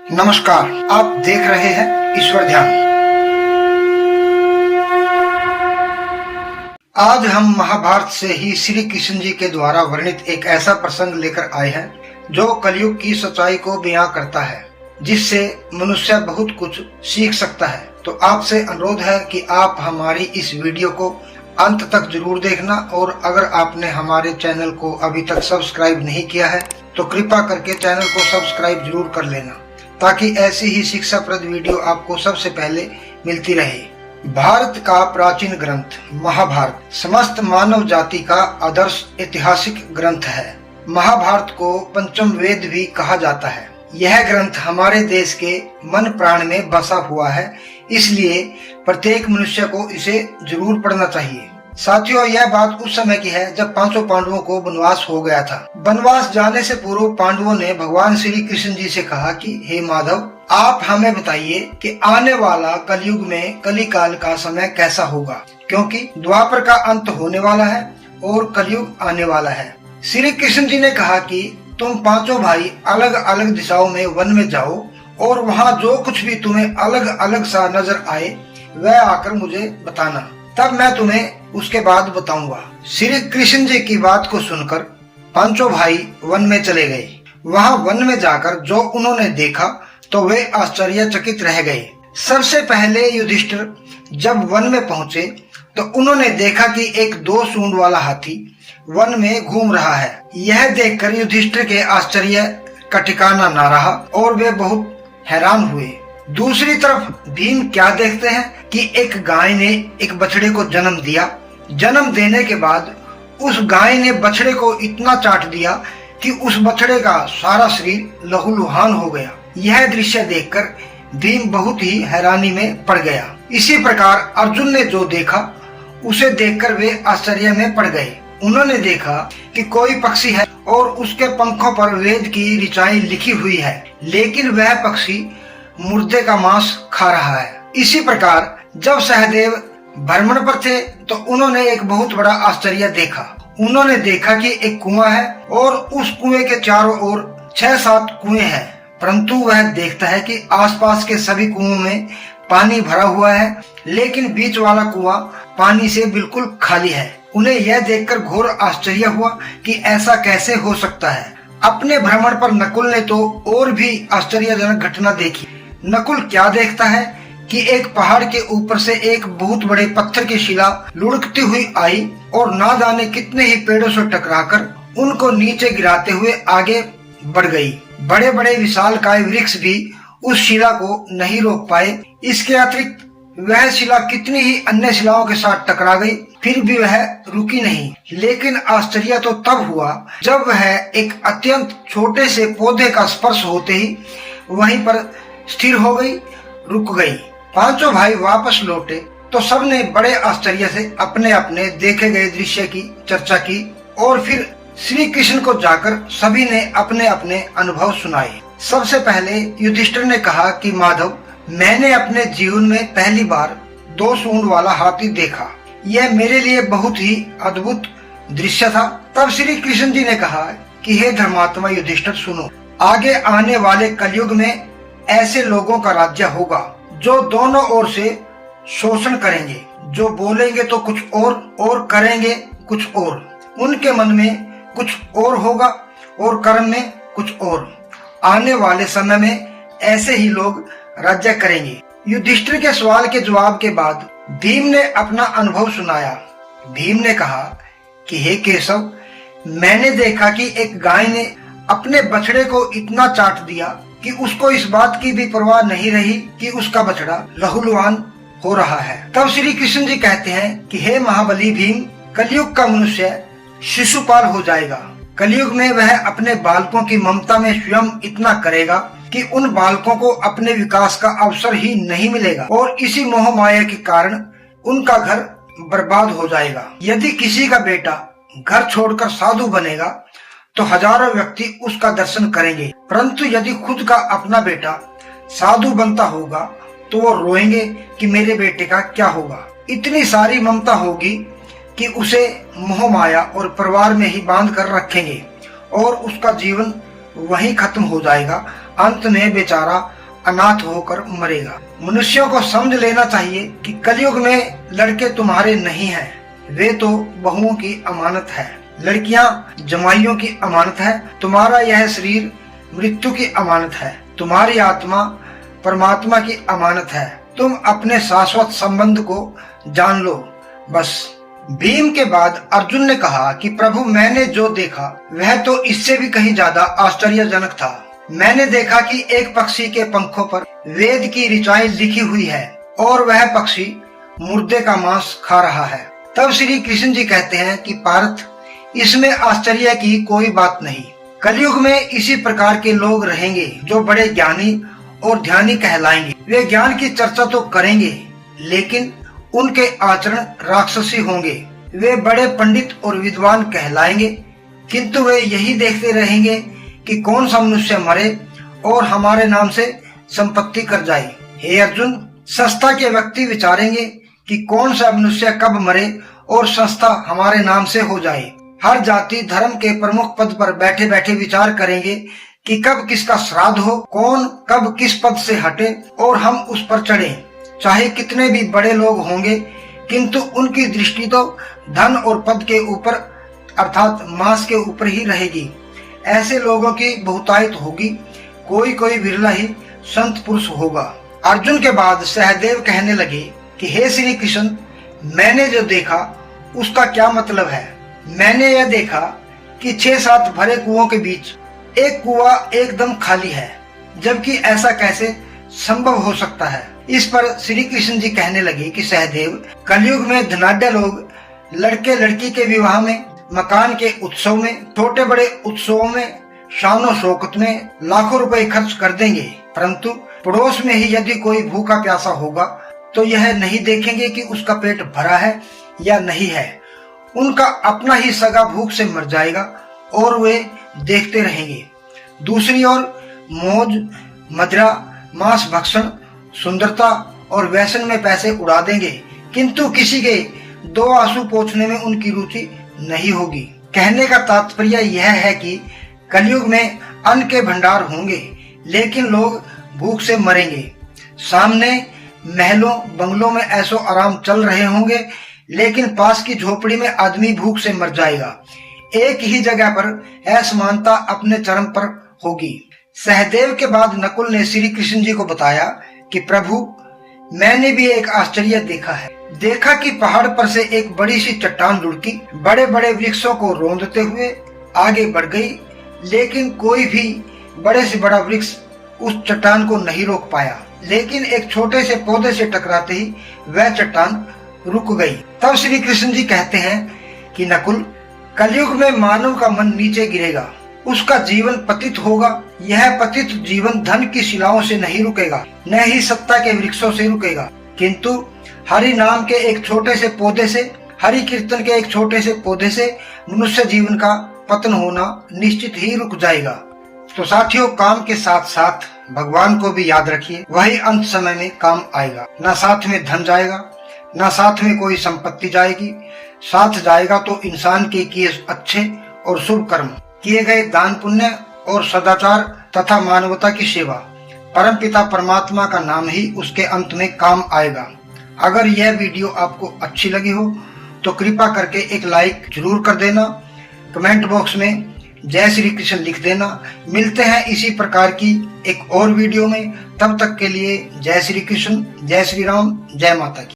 नमस्कार, आप देख रहे हैं ईश्वर ध्यान। आज हम महाभारत से ही श्री कृष्ण जी के द्वारा वर्णित एक ऐसा प्रसंग लेकर आए हैं जो कलयुग की सच्चाई को बयां करता है, जिससे मनुष्य बहुत कुछ सीख सकता है। तो आपसे अनुरोध है कि आप हमारी इस वीडियो को अंत तक जरूर देखना, और अगर आपने हमारे चैनल को अभी तक सब्सक्राइब नहीं किया है तो कृपया करके चैनल को सब्सक्राइब जरूर कर लेना, ताकि ऐसी ही शिक्षाप्रद वीडियो आपको सबसे पहले मिलती रहे। भारत का प्राचीन ग्रंथ महाभारत समस्त मानव जाति का आदर्श ऐतिहासिक ग्रंथ है। महाभारत को पंचम वेद भी कहा जाता है। यह ग्रंथ हमारे देश के मन प्राण में बसा हुआ है, इसलिए प्रत्येक मनुष्य को इसे जरूर पढ़ना चाहिए। साथियों, यह बात उस समय की है जब पांचों पांडवों को वनवास हो गया था। वनवास जाने से पूर्व पांडवों ने भगवान श्री कृष्ण जी से कहा कि हे माधव, आप हमें बताइए कि आने वाला कलयुग में कली काल का समय कैसा होगा, क्योंकि द्वापर का अंत होने वाला है और कलयुग आने वाला है। श्री कृष्ण जी ने कहा कि तुम पांचों भाई अलग अलग दिशाओं में वन में जाओ, और वहाँ जो कुछ भी तुम्हें अलग अलग सा नजर आए वह आकर मुझे बताना, तब मैं तुम्हें उसके बाद बताऊंगा। श्री कृष्ण जी की बात को सुनकर पांचों भाई वन में चले गए। वहां वन में जाकर जो उन्होंने देखा तो वे आश्चर्यचकित रह गए। सबसे पहले युधिष्ठिर जब वन में पहुंचे तो उन्होंने देखा कि एक 2 सूंड वाला हाथी वन में घूम रहा है। यह देखकर युधिष्ठिर के आश्चर्य का ठिकाना ना रहा और वे बहुत हैरान हुए। दूसरी तरफ भीम क्या देखते हैं कि एक गाय ने एक बछड़े को जन्म दिया। जन्म देने के बाद उस गाय ने बछड़े को इतना चाट दिया कि उस बछड़े का सारा शरीर लहूलुहान हो गया। यह दृश्य देखकर भीम बहुत ही हैरानी में पड़ गया। इसी प्रकार अर्जुन ने जो देखा उसे देखकर वे आश्चर्य में पड़ गए। उन्होंने देखा कि कोई पक्षी है और उसके पंखों पर वेद की ऋचाएं लिखी हुई है, लेकिन वह पक्षी मुर्दे का मांस खा रहा है। इसी प्रकार जब सहदेव भ्रमण पर थे तो उन्होंने एक बहुत बड़ा आश्चर्य देखा। उन्होंने देखा कि एक कुआं है और उस कुएं के चारों ओर 6-7 कुएं हैं, परंतु वह देखता है कि आसपास के सभी कुओं में पानी भरा हुआ है, लेकिन बीच वाला कुआं पानी से बिल्कुल खाली है। उन्हें यह देखकर घोर आश्चर्य हुआ कि ऐसा कैसे हो सकता है। अपने भ्रमण पर नकुल ने तो और भी आश्चर्यजनक घटना देखी। नकुल क्या देखता है कि एक पहाड़ के ऊपर से एक बहुत बड़े पत्थर की शिला लुढ़कती हुई आई और ना जाने कितने ही पेड़ों से टकराकर उनको नीचे गिराते हुए आगे बढ़ गई। बड़े बड़े विशालकाय वृक्ष भी उस शिला को नहीं रोक पाए। इसके अतिरिक्त वह शिला कितनी ही अन्य शिलाओं के साथ टकरा गई, फिर भी वह रुकी नहीं। लेकिन आश्चर्य तो तब हुआ जब वह एक अत्यंत छोटे से पौधे का स्पर्श होते ही वहीं पर स्थिर हो गई, रुक गई। पांचों भाई वापस लौटे तो सबने बड़े आश्चर्य से अपने अपने देखे गए दृश्य की चर्चा की, और फिर श्री कृष्ण को जाकर सभी ने अपने अपने अनुभव सुनाए। सबसे पहले युधिष्ठिर ने कहा कि माधव, मैंने अपने जीवन में पहली बार 2 सूंड वाला हाथी देखा। यह मेरे लिए बहुत ही अद्भुत दृश्य था। तब श्री कृष्ण जी ने कहा कि हे धर्मात्मा युधिष्ठिर, सुनो, आगे आने वाले कलयुग में ऐसे लोगों का राज्य होगा जो दोनों ओर से शोषण करेंगे, जो बोलेंगे तो कुछ और करेंगे कुछ और। उनके मन में कुछ और होगा और कर्म में कुछ और। आने वाले समय में ऐसे ही लोग राज्य करेंगे। युधिष्ठिर के सवाल के जवाब के बाद भीम ने अपना अनुभव सुनाया। भीम ने कहा कि हे केशव, मैंने देखा कि एक गाय ने अपने बछड़े को इतना चाट दिया कि उसको इस बात की भी परवाह नहीं रही कि उसका बछड़ा लहूलुहान हो रहा है। तब श्री कृष्ण जी कहते हैं कि हे महाबली भीम, कलयुग का मनुष्य शिशुपाल हो जाएगा। कलयुग में वह अपने बालकों की ममता में स्वयं इतना करेगा कि उन बालकों को अपने विकास का अवसर ही नहीं मिलेगा, और इसी मोह माया के कारण उनका घर बर्बाद हो जाएगा। यदि किसी का बेटा घर छोड़कर साधु बनेगा तो हजारों व्यक्ति उसका दर्शन करेंगे, परंतु यदि खुद का अपना बेटा साधु बनता होगा तो वो रोएंगे कि मेरे बेटे का क्या होगा। इतनी सारी ममता होगी कि उसे मोह माया और परिवार में ही बांध कर रखेंगे और उसका जीवन वहीं खत्म हो जाएगा। अंत में बेचारा अनाथ होकर मरेगा। मनुष्यों को समझ लेना चाहिए कि कलयुग में लड़के तुम्हारे नहीं हैं, वे तो बहुओं की अमानत है। लड़कियां जमाइयों की अमानत है। तुम्हारा यह शरीर मृत्यु की अमानत है। तुम्हारी आत्मा परमात्मा की अमानत है। तुम अपने शाश्वत संबंध को जान लो बस। भीम के बाद अर्जुन ने कहा कि प्रभु, मैंने जो देखा वह तो इससे भी कहीं ज्यादा आश्चर्यजनक था। मैंने देखा कि एक पक्षी के पंखों पर वेद की ऋचाएं लिखी हुई है और वह पक्षी मुर्दे का मांस खा रहा है। तब श्री कृष्ण जी कहते हैं कि पार्थ, इसमें आश्चर्य की कोई बात नहीं। कलयुग में इसी प्रकार के लोग रहेंगे जो बड़े ज्ञानी और ध्यानी कहलाएंगे। वे ज्ञान की चर्चा तो करेंगे लेकिन उनके आचरण राक्षसी होंगे। वे बड़े पंडित और विद्वान कहलाएंगे किंतु वे यही देखते रहेंगे कि कौन सा मनुष्य मरे और हमारे नाम से संपत्ति कर जाए। हे अर्जुन, संस्था के व्यक्ति विचारेंगे कि कौन सा मनुष्य कब मरे और संस्था हमारे नाम से हो जाए। हर जाति धर्म के प्रमुख पद पर बैठे बैठे विचार करेंगे कि कब किसका श्राद्ध हो, कौन कब किस पद से हटे और हम उस पर चढ़े। चाहे कितने भी बड़े लोग होंगे किंतु उनकी दृष्टि तो धन और पद के ऊपर अर्थात मांस के ऊपर ही रहेगी। ऐसे लोगों की बहुतायत होगी, कोई कोई विरला ही संत पुरुष होगा। अर्जुन के बाद सहदेव कहने लगे कि हे श्री कृष्ण, मैंने जो देखा उसका क्या मतलब है। मैंने यह देखा कि 6-7 भरे कुओं के बीच एक कुआं एकदम खाली है, जबकि ऐसा कैसे संभव हो सकता है। इस पर श्री कृष्ण जी कहने लगे कि सहदेव, कलयुग में धनाढ्य लोग लड़के लड़की के विवाह में, मकान के उत्सव में, छोटे बड़े उत्सवों में, शानो शौकत में लाखों रुपए खर्च कर देंगे, परंतु पड़ोस में ही यदि कोई भूखा प्यासा होगा तो यह नहीं देखेंगे कि उसका पेट भरा है या नहीं है। उनका अपना ही सगा भूख से मर जाएगा और वे देखते रहेंगे। दूसरी ओर मौज मदिरा, मांस भक्षण, सुंदरता और व्यसन में पैसे उड़ा देंगे किंतु किसी के 2 आंसू पोंछने में उनकी रुचि नहीं होगी। कहने का तात्पर्य यह है कि कलयुग में अन्न के भंडार होंगे लेकिन लोग भूख से मरेंगे। सामने महलों बंगलों में ऐसो आराम चल रहे होंगे लेकिन पास की झोपड़ी में आदमी भूख से मर जाएगा। एक ही जगह पर असमानता अपने चरम पर होगी। सहदेव के बाद नकुल ने श्री कृष्ण जी को बताया कि प्रभु, मैंने भी एक आश्चर्य देखा है। देखा कि पहाड़ पर से एक बड़ी सी चट्टान लुढ़की, बड़े बड़े वृक्षों को रौंदते हुए आगे बढ़ गई, लेकिन कोई भी बड़े से बड़ा वृक्ष उस चट्टान को नहीं रोक पाया। लेकिन एक छोटे से पौधे से टकराते ही वह चट्टान रुक गई। तब श्री कृष्ण जी कहते हैं कि नकुल, कलयुग में मानव का मन नीचे गिरेगा, उसका जीवन पतित होगा। यह पतित जीवन धन की शिलाओं से नहीं रुकेगा, न ही सत्ता के वृक्षों से रुकेगा, किंतु हरि नाम के एक छोटे से पौधे से, हरि कीर्तन के एक छोटे से पौधे से मनुष्य जीवन का पतन होना निश्चित ही रुक जाएगा। तो साथियों, काम के साथ साथ भगवान को भी याद रखिए, वही अंत समय में काम आएगा। ना साथ में धन जाएगा, ना साथ में कोई संपत्ति जाएगी, साथ जाएगा तो इंसान के किए अच्छे और शुभ कर्म, किए गए दान पुण्य और सदाचार तथा मानवता की सेवा। परमपिता परमात्मा का नाम ही उसके अंत में काम आएगा। अगर यह वीडियो आपको अच्छी लगी हो तो कृपा करके एक लाइक जरूर कर देना। कमेंट बॉक्स में जय श्री कृष्ण लिख देना। मिलते हैं इसी प्रकार की एक और वीडियो में। तब तक के लिए जय श्री कृष्ण, जय श्री राम, जय माता की।